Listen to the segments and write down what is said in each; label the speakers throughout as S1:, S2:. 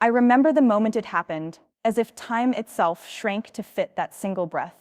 S1: I remember the moment it happened, as if time itself shrank to fit that single breath.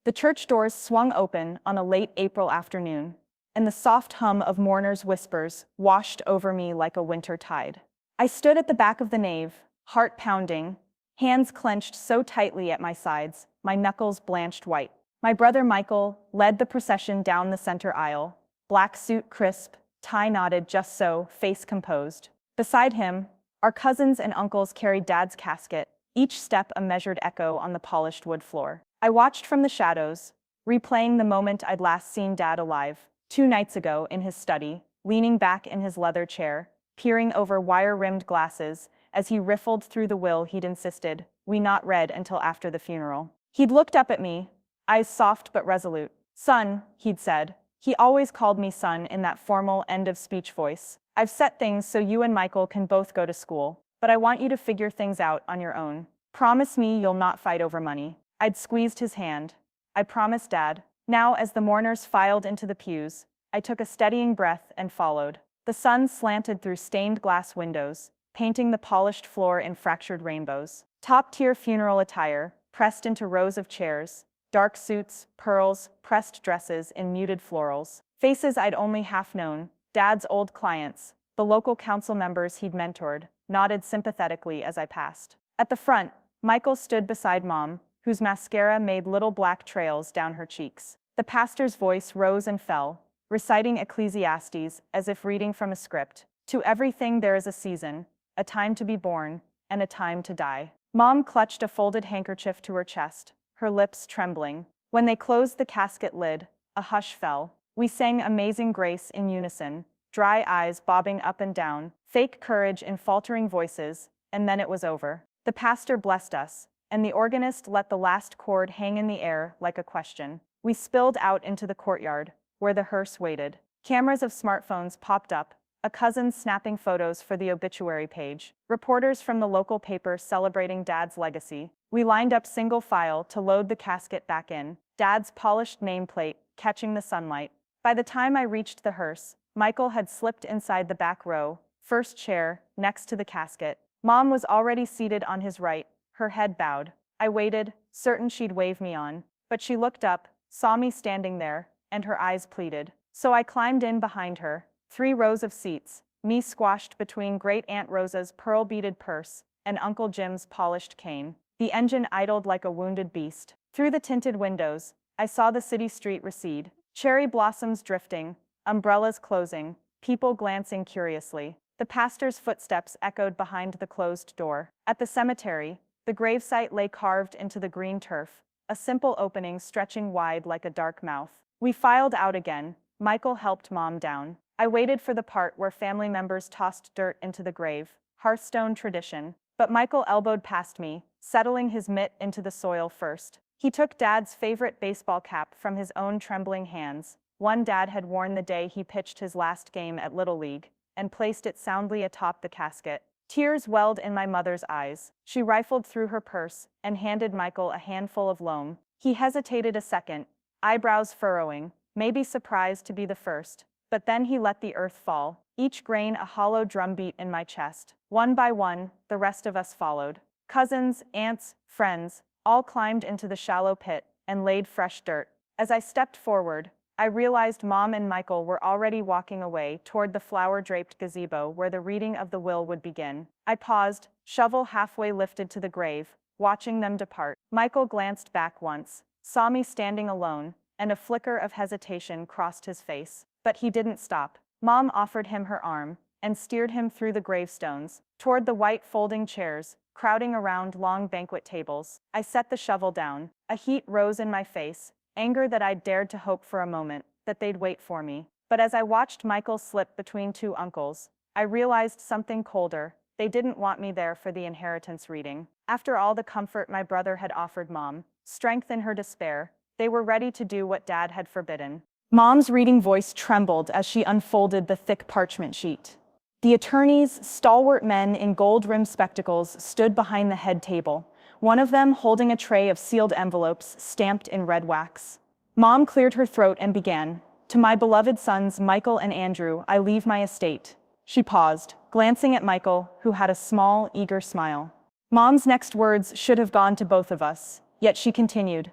S1: The church doors swung open on a late April afternoon, and the soft hum of mourners' whispers washed over me like a winter tide. I stood at the back of the nave, heart pounding, hands clenched so tightly at my sides, my knuckles blanched white. My brother Michael led the procession down the center aisle, black suit crisp, tie knotted just so, face composed. Beside him, our cousins and uncles carried Dad's casket, each step a measured echo on the polished wood floor. I watched from the shadows, replaying the moment I'd last seen Dad alive, 2 nights ago in his study, leaning back in his leather chair, peering over wire-rimmed glasses as he riffled through the will he'd insisted we not read until after the funeral. He'd looked up at me, eyes soft but resolute. "Son," he'd said. He always called me son in that formal end-of-speech voice. "I've set things so you and Michael can both go to school, but I want you to figure things out on your own. Promise me you'll not fight over money." I'd squeezed his hand. "I promise, Dad." Now, as the mourners filed into the pews, I took a steadying breath and followed. The sun slanted through stained glass windows, painting the polished floor in fractured rainbows. Top-tier funeral attire, pressed into rows of chairs, dark suits, pearls, pressed dresses in muted florals. Faces I'd only half known, Dad's old clients, the local council members he'd mentored, nodded sympathetically as I passed. At the front, Michael stood beside Mom, whose mascara made little black trails down her cheeks. The pastor's voice rose and fell, reciting Ecclesiastes as if reading from a script. "To everything there is a season, a time to be born, and a time to die." Mom clutched a folded handkerchief to her chest, her lips trembling. When they closed the casket lid, a hush fell. We sang Amazing Grace in unison, dry eyes bobbing up and down, fake courage in faltering voices, and then it was over. The pastor blessed us, and the organist let the last chord hang in the air like a question. We spilled out into the courtyard, where the hearse waited. Cameras of smartphones popped up, a cousin snapping photos for the obituary page, reporters from the local paper celebrating Dad's legacy. We lined up single file to load the casket back in, Dad's polished nameplate catching the sunlight. By the time I reached the hearse, Michael had slipped inside the back row, first chair, next to the casket. Mom was already seated on his right, her head bowed. I waited, certain she'd wave me on, but she looked up, saw me standing there, and her eyes pleaded. So I climbed in behind her, 3 rows of seats, me squashed between Great Aunt Rosa's pearl-beaded purse and Uncle Jim's polished cane. The engine idled like a wounded beast. Through the tinted windows, I saw the city street recede, cherry blossoms drifting, umbrellas closing, people glancing curiously. The pastor's footsteps echoed behind the closed door. At the cemetery, the gravesite lay carved into the green turf, a simple opening stretching wide like a dark mouth. We filed out again. Michael helped Mom down. I waited for the part where family members tossed dirt into the grave, Hearthstone tradition. But Michael elbowed past me, settling his mitt into the soil first. He took Dad's favorite baseball cap from his own trembling hands, one Dad had worn the day he pitched his last game at Little League, and placed it soundly atop the casket. Tears welled in my mother's eyes. She rifled through her purse and handed Michael a handful of loam. He hesitated a second, eyebrows furrowing, maybe surprised to be the first. But then he let the earth fall, each grain a hollow drumbeat in my chest. One by one, the rest of us followed. Cousins, aunts, friends, all climbed into the shallow pit and laid fresh dirt. As I stepped forward, I realized Mom and Michael were already walking away toward the flower-draped gazebo where the reading of the will would begin. I paused, shovel halfway lifted to the grave, watching them depart. Michael glanced back once, saw me standing alone, and a flicker of hesitation crossed his face. But he didn't stop. Mom offered him her arm and steered him through the gravestones, toward the white folding chairs, crowding around long banquet tables. I set the shovel down. A heat rose in my face, anger that I'd dared to hope for a moment that they'd wait for me. But as I watched Michael slip between 2 uncles, I realized something colder. They didn't want me there for the inheritance reading. After all the comfort my brother had offered Mom, strength in her despair, they were ready to do what Dad had forbidden. Mom's reading voice trembled as she unfolded the thick parchment sheet. The attorneys, stalwart men in gold-rimmed spectacles, stood behind the head table, one of them holding a tray of sealed envelopes stamped in red wax. Mom cleared her throat and began, "To my beloved sons Michael and Andrew, I leave my estate." She paused, glancing at Michael, who had a small, eager smile. Mom's next words should have gone to both of us, yet she continued.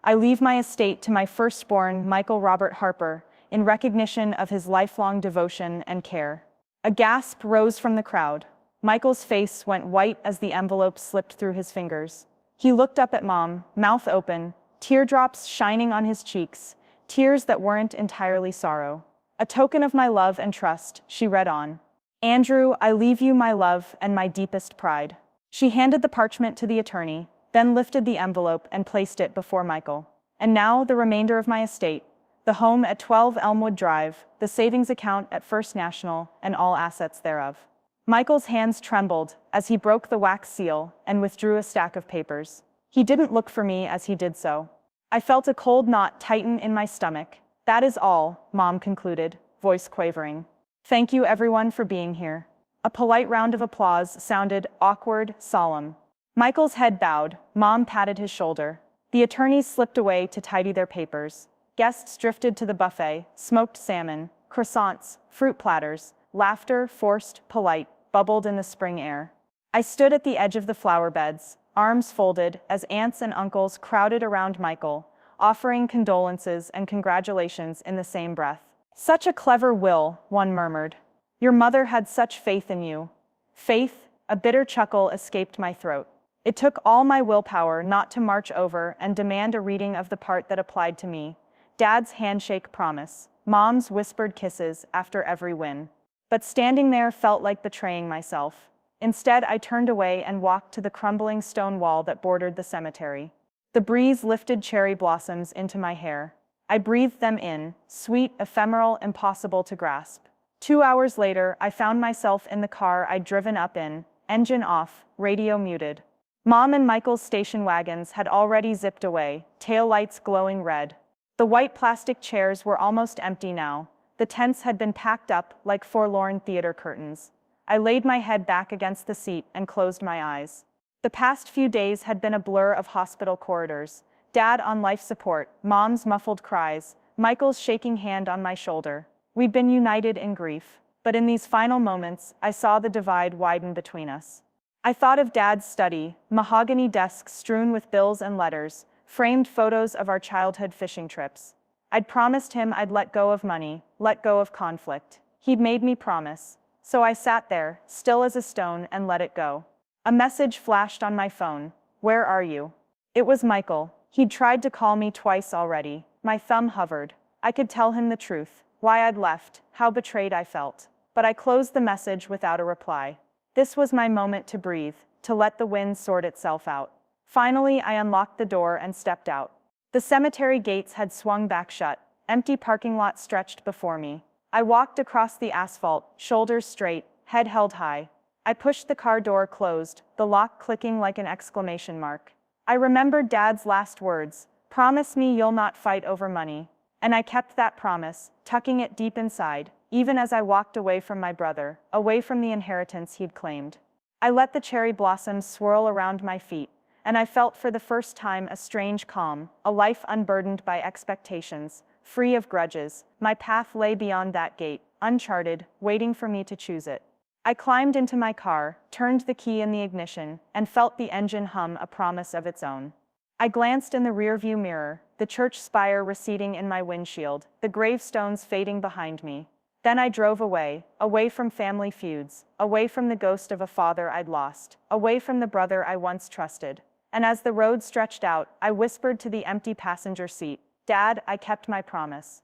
S1: I leave my estate to my firstborn, Michael Robert Harper, in recognition of his lifelong devotion and care. A gasp rose from the crowd. Michael's face went white as the envelope slipped through his fingers. He looked up at Mom, mouth open, teardrops shining on his cheeks, tears that weren't entirely sorrow. A token of my love and trust, she read on. Andrew, I leave you my love and my deepest pride. She handed the parchment to the attorney, then lifted the envelope and placed it before Michael. And now the remainder of my estate, the home at 12 Elmwood Drive, the savings account at First National, and all assets thereof. Michael's hands trembled as he broke the wax seal and withdrew a stack of papers. He didn't look for me as he did so. I felt a cold knot tighten in my stomach. That is all, Mom concluded, voice quavering. Thank you everyone for being here. A polite round of applause sounded awkward, solemn. Michael's head bowed, Mom patted his shoulder. The attorneys slipped away to tidy their papers. Guests drifted to the buffet, smoked salmon, croissants, fruit platters. Laughter, forced, polite, bubbled in the spring air. I stood at the edge of the flower beds, arms folded, as aunts and uncles crowded around Michael, offering condolences and congratulations in the same breath. Such a clever will, one murmured. Your mother had such faith in you. Faith, a bitter chuckle escaped my throat. It took all my willpower not to march over and demand a reading of the part that applied to me. Dad's handshake promise, Mom's whispered kisses after every win. But standing there felt like betraying myself. Instead, I turned away and walked to the crumbling stone wall that bordered the cemetery. The breeze lifted cherry blossoms into my hair. I breathed them in, sweet, ephemeral, impossible to grasp. 2 hours later, I found myself in the car I'd driven up in, engine off, radio muted. Mom and Michael's station wagons had already zipped away, taillights glowing red. The white plastic chairs were almost empty now. The tents had been packed up like forlorn theater curtains. I laid my head back against the seat and closed my eyes. The past few days had been a blur of hospital corridors. Dad on life support, Mom's muffled cries, Michael's shaking hand on my shoulder. We'd been united in grief, but in these final moments, I saw the divide widen between us. I thought of Dad's study, mahogany desks strewn with bills and letters, framed photos of our childhood fishing trips. I'd promised him I'd let go of money, let go of conflict. He'd made me promise. So I sat there, still as a stone, and let it go. A message flashed on my phone. Where are you? It was Michael. He'd tried to call me twice already. My thumb hovered. I could tell him the truth, why I'd left, how betrayed I felt. But I closed the message without a reply. This was my moment to breathe, to let the wind sort itself out. Finally, I unlocked the door and stepped out. The cemetery gates had swung back shut. Empty parking lot stretched before me. I walked across the asphalt, shoulders straight, head held high. I pushed the car door closed, the lock clicking like an exclamation mark. I remembered Dad's last words, promise me you'll not fight over money. And I kept that promise, tucking it deep inside, even as I walked away from my brother, away from the inheritance he'd claimed. I let the cherry blossoms swirl around my feet, and I felt for the first time a strange calm, a life unburdened by expectations, free of grudges. My path lay beyond that gate, uncharted, waiting for me to choose it. I climbed into my car, turned the key in the ignition, and felt the engine hum a promise of its own. I glanced in the rearview mirror, the church spire receding in my windshield, the gravestones fading behind me. Then I drove away, away from family feuds, away from the ghost of a father I'd lost, away from the brother I once trusted. And as the road stretched out, I whispered to the empty passenger seat, Dad, I kept my promise.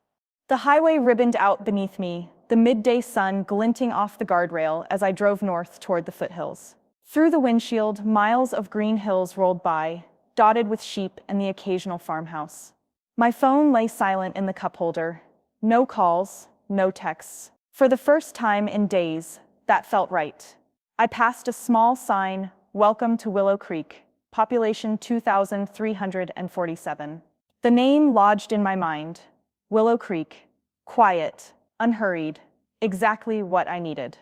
S1: The highway ribboned out beneath me, the midday sun glinting off the guardrail as I drove north toward the foothills. Through the windshield, miles of green hills rolled by, dotted with sheep and the occasional farmhouse. My phone lay silent in the cup holder. No calls, no texts. For the first time in days, that felt right. I passed a small sign, Welcome to Willow Creek, population 2,347. The name lodged in my mind. Willow Creek. Quiet, unhurried, exactly what I needed.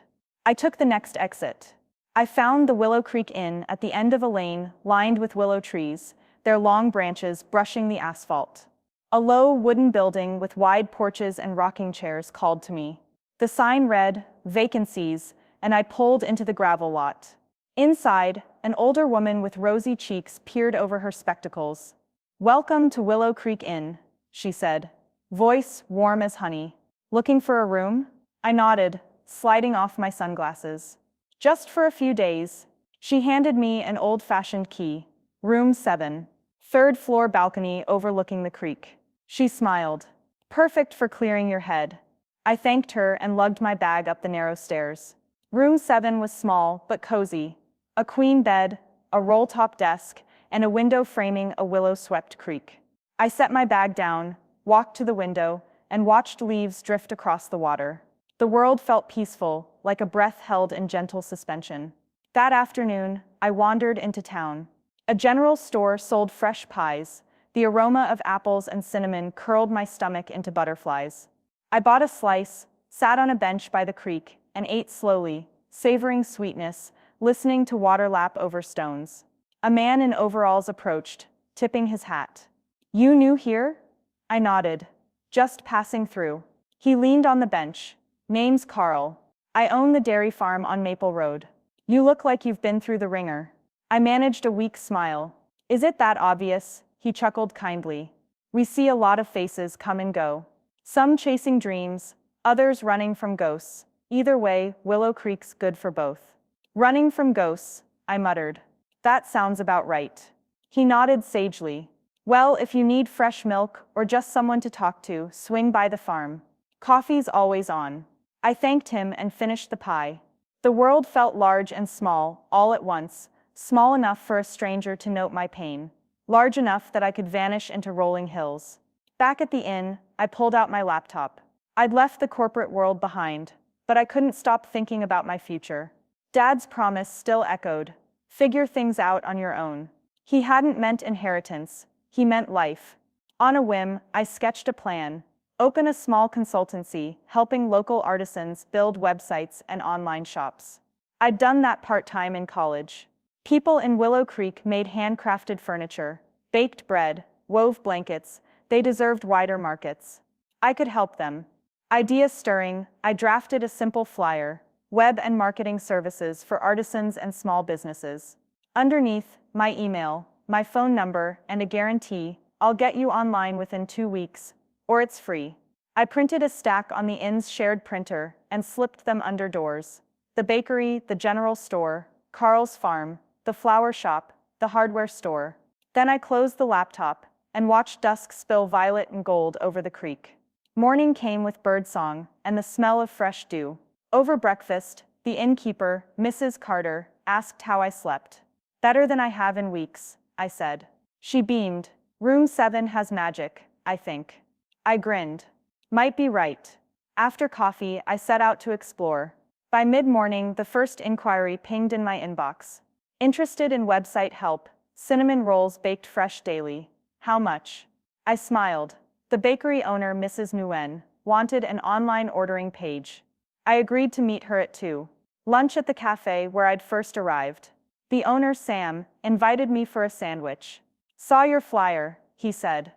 S1: I took the next exit. I found the Willow Creek Inn at the end of a lane lined with willow trees, their long branches brushing the asphalt. A low wooden building with wide porches and rocking chairs called to me. The sign read, Vacancies, and I pulled into the gravel lot. Inside, an older woman with rosy cheeks peered over her spectacles. "Welcome to Willow Creek Inn," she said, voice warm as honey. "Looking for a room?" I nodded, sliding off my sunglasses. "Just for a few days." She handed me an old-fashioned key. Room 7. Third floor balcony overlooking the creek. She smiled. "Perfect for clearing your head." I thanked her and lugged my bag up the narrow stairs. Room 7 was small but cozy. A queen bed, a roll-top desk, and a window framing a willow-swept creek. I set my bag down, walked to the window, and watched leaves drift across the water. The world felt peaceful, like a breath held in gentle suspension. That afternoon, I wandered into town. A general store sold fresh pies. The aroma of apples and cinnamon curled my stomach into butterflies. I bought a slice, sat on a bench by the creek, and ate slowly, savoring sweetness, listening to water lap over stones. A man in overalls approached, tipping his hat. "You new here?" I nodded. "Just passing through." He leaned on the bench. "Name's Carl. I own the dairy farm on Maple Road." "You look like you've been through the ringer." I managed a weak smile. "Is it that obvious?" He chuckled kindly. "We see a lot of faces come and go. Some chasing dreams, others running from ghosts. Either way, Willow Creek's good for both." "Running from ghosts," I muttered. "That sounds about right." He nodded sagely. "Well, if you need fresh milk or just someone to talk to, swing by the farm. Coffee's always on." I thanked him and finished the pie. The world felt large and small, all at once, small enough for a stranger to note my pain, large enough that I could vanish into rolling hills. Back at the inn, I pulled out my laptop. I'd left the corporate world behind, but I couldn't stop thinking about my future. Dad's promise still echoed. Figure things out on your own. He hadn't meant inheritance, he meant life. On a whim, I sketched a plan. Open a small consultancy, helping local artisans build websites and online shops. I'd done that part-time in college. People in Willow Creek made handcrafted furniture, baked bread, wove blankets. They deserved wider markets. I could help them. Idea stirring, I drafted a simple flyer, web and marketing services for artisans and small businesses. Underneath, my email, my phone number, and a guarantee, "I'll get you online within 2 weeks, or it's free." I printed a stack on the inn's shared printer and slipped them under doors. The bakery, the general store, Carl's farm, the flower shop, the hardware store. Then I closed the laptop and watched dusk spill violet and gold over the creek. Morning came with birdsong and the smell of fresh dew. Over breakfast, the innkeeper, Mrs. Carter, asked how I slept. "Better than I have in weeks," I said. She beamed. "Room 7 has magic, I think." I grinned. Might be right. After coffee, I set out to explore. By mid-morning, the first inquiry pinged in my inbox. "Interested in website help, cinnamon rolls baked fresh daily. How much?" I smiled. The bakery owner, Mrs. Nguyen, wanted an online ordering page. I agreed to meet her at 2. Lunch at the cafe where I'd first arrived. The owner, Sam, invited me for a sandwich. "Saw your flyer," he said.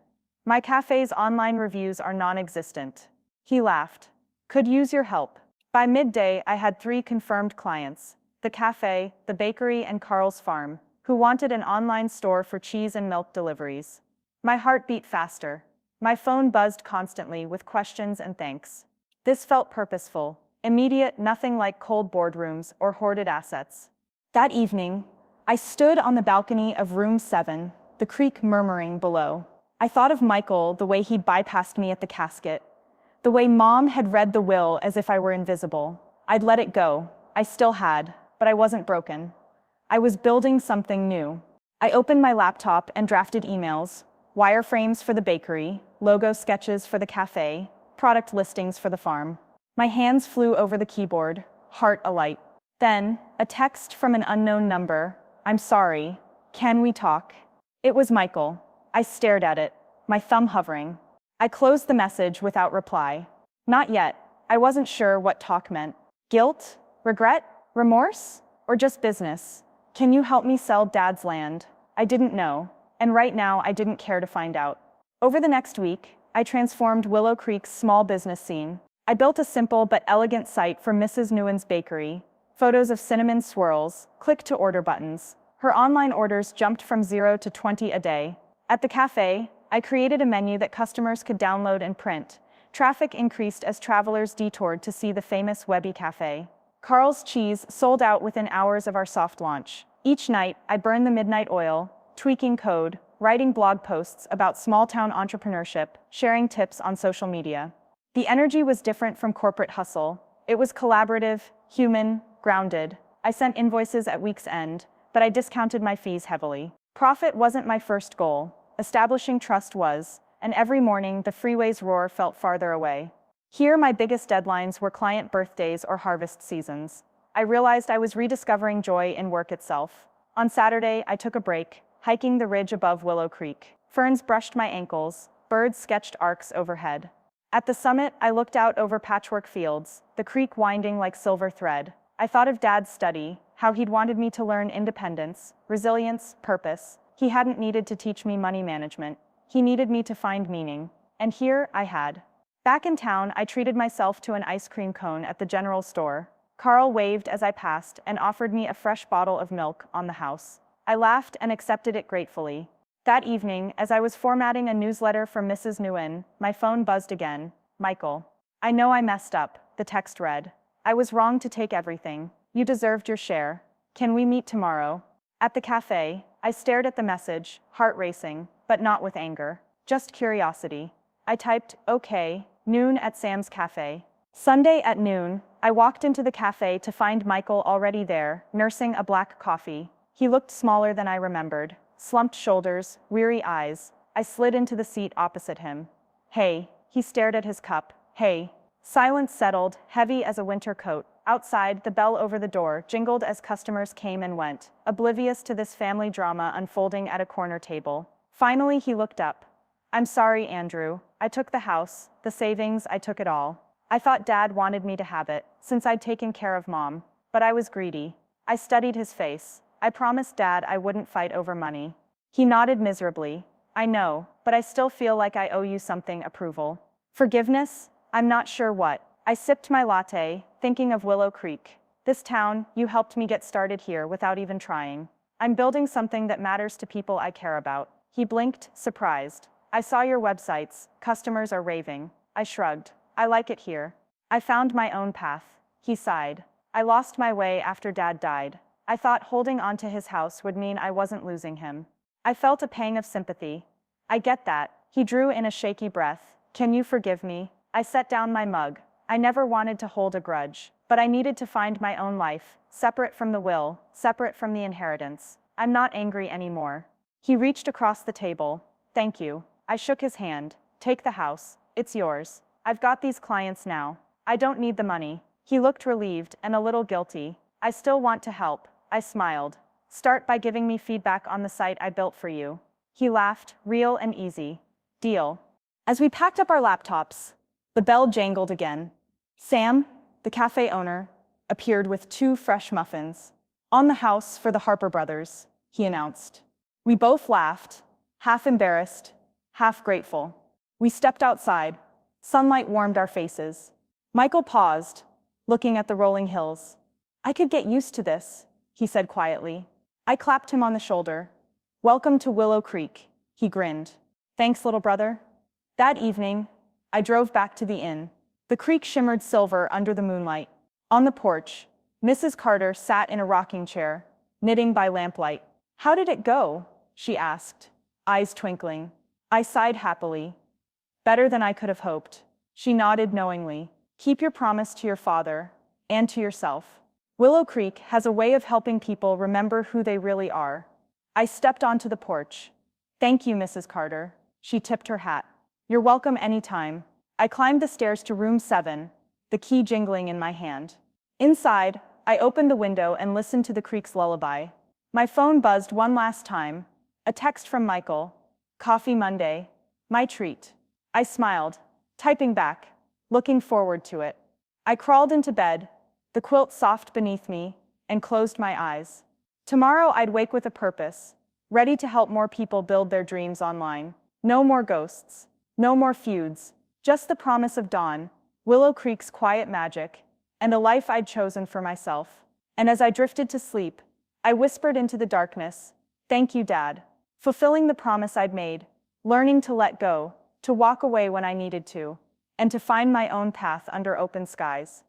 S1: "My cafe's online reviews are non-existent." He laughed. "Could use your help." By midday, I had 3 confirmed clients: the cafe, the bakery, and Carl's farm, who wanted an online store for cheese and milk deliveries. My heart beat faster. My phone buzzed constantly with questions and thanks. This felt purposeful, immediate, nothing like cold boardrooms or hoarded assets. That evening, I stood on the balcony of room 7, the creek murmuring below. I thought of Michael, the way he'd bypassed me at the casket, the way Mom had read the will as if I were invisible. I'd let it go. I still had, but I wasn't broken. I was building something new. I opened my laptop and drafted emails, wireframes for the bakery, logo sketches for the cafe, product listings for the farm. My hands flew over the keyboard, heart alight. Then, a text from an unknown number. "I'm sorry. Can we talk?" It was Michael. I stared at it, my thumb hovering. I closed the message without reply. Not yet. I wasn't sure what talk meant. Guilt? Regret? Remorse? Or just business? "Can you help me sell Dad's land?" I didn't know, and right now I didn't care to find out. Over the next week, I transformed Willow Creek's small business scene. I built a simple but elegant site for Mrs. Nguyen's bakery, photos of cinnamon swirls, click-to-order buttons. Her online orders jumped from 0 to 20 a day. At the cafe, I created a menu that customers could download and print. Traffic increased as travelers detoured to see the famous Webby Cafe. Carl's cheese sold out within hours of our soft launch. Each night, I burned the midnight oil, tweaking code, writing blog posts about small-town entrepreneurship, sharing tips on social media. The energy was different from corporate hustle. It was collaborative, human, grounded. I sent invoices at week's end, but I discounted my fees heavily. Profit wasn't my first goal. Establishing trust was, and every morning the freeway's roar felt farther away. Here, my biggest deadlines were client birthdays or harvest seasons. I realized I was rediscovering joy in work itself. On Saturday, I took a break, hiking the ridge above Willow Creek. Ferns brushed my ankles, birds sketched arcs overhead. At the summit, I looked out over patchwork fields, the creek winding like silver thread. I thought of Dad's study, how he'd wanted me to learn independence, resilience, purpose. He hadn't needed to teach me money management. He needed me to find meaning. And here I had. Back in town, I treated myself to an ice cream cone at the general store. Carl waved as I passed and offered me a fresh bottle of milk on the house. I laughed and accepted it gratefully. That evening, as I was formatting a newsletter for Mrs. Nguyen, my phone buzzed again. Michael. I know I messed up, the text read. I was wrong to take everything. You deserved your share. Can we meet tomorrow? At the cafe, I stared at the message, heart racing, but not with anger, just curiosity. I typed, okay, noon at Sam's Cafe. Sunday at noon, I walked into the cafe to find Michael already there, nursing a black coffee. He looked smaller than I remembered. Slumped shoulders, weary eyes. I slid into the seat opposite him. Hey, he stared at his cup. Hey. Silence settled, heavy as a winter coat. Outside, the bell over the door jingled as customers came and went, oblivious to this family drama unfolding at a corner table. Finally, he looked up. I'm sorry, Andrew. I took the house, the savings, I took it all. I thought Dad wanted me to have it, since I'd taken care of Mom. But I was greedy. I studied his face. I promised Dad I wouldn't fight over money. He nodded miserably. I know, but I still feel like I owe you something, approval. Forgiveness? I'm not sure what. I sipped my latte, thinking of Willow Creek. This town, you helped me get started here without even trying. I'm building something that matters to people I care about. He blinked, surprised. I saw your websites. Customers are raving. I shrugged. I like it here. I found my own path. He sighed. I lost my way after Dad died. I thought holding on to his house would mean I wasn't losing him. I felt a pang of sympathy. I get that. He drew in a shaky breath. Can you forgive me? I set down my mug. I never wanted to hold a grudge, but I needed to find my own life, separate from the will, separate from the inheritance. I'm not angry anymore. He reached across the table. Thank you. I shook his hand. Take the house. It's yours. I've got these clients now. I don't need the money. He looked relieved and a little guilty. I still want to help. I smiled. Start by giving me feedback on the site I built for you. He laughed, real and easy. Deal. As we packed up our laptops, the bell jangled again. Sam, the cafe owner, appeared with 2 fresh muffins. On the house for the Harper brothers, he announced. We both laughed, half embarrassed, half grateful. We stepped outside. Sunlight warmed our faces. Michael paused, looking at the rolling hills. I could get used to this, he said quietly. I clapped him on the shoulder. Welcome to Willow Creek, he grinned. Thanks, little brother. That evening, I drove back to the inn. The creek shimmered silver under the moonlight. On the porch, Mrs. Carter sat in a rocking chair, knitting by lamplight. How did it go? She asked, eyes twinkling. I sighed happily. Better than I could have hoped. She nodded knowingly. Keep your promise to your father, and to yourself. Willow Creek has a way of helping people remember who they really are. I stepped onto the porch. Thank you, Mrs. Carter. She tipped her hat. You're welcome anytime. I climbed the stairs to room 7, the key jingling in my hand. Inside, I opened the window and listened to the creek's lullaby. My phone buzzed one last time. A text from Michael. Coffee Monday. My treat. I smiled, typing back, looking forward to it. I crawled into bed, the quilt soft beneath me, and closed my eyes. Tomorrow I'd wake with a purpose, ready to help more people build their dreams online. No more ghosts. No more feuds. Just the promise of dawn, Willow Creek's quiet magic, and a life I'd chosen for myself. And as I drifted to sleep, I whispered into the darkness, "Thank you, Dad." Fulfilling the promise I'd made, learning to let go, to walk away when I needed to, and to find my own path under open skies.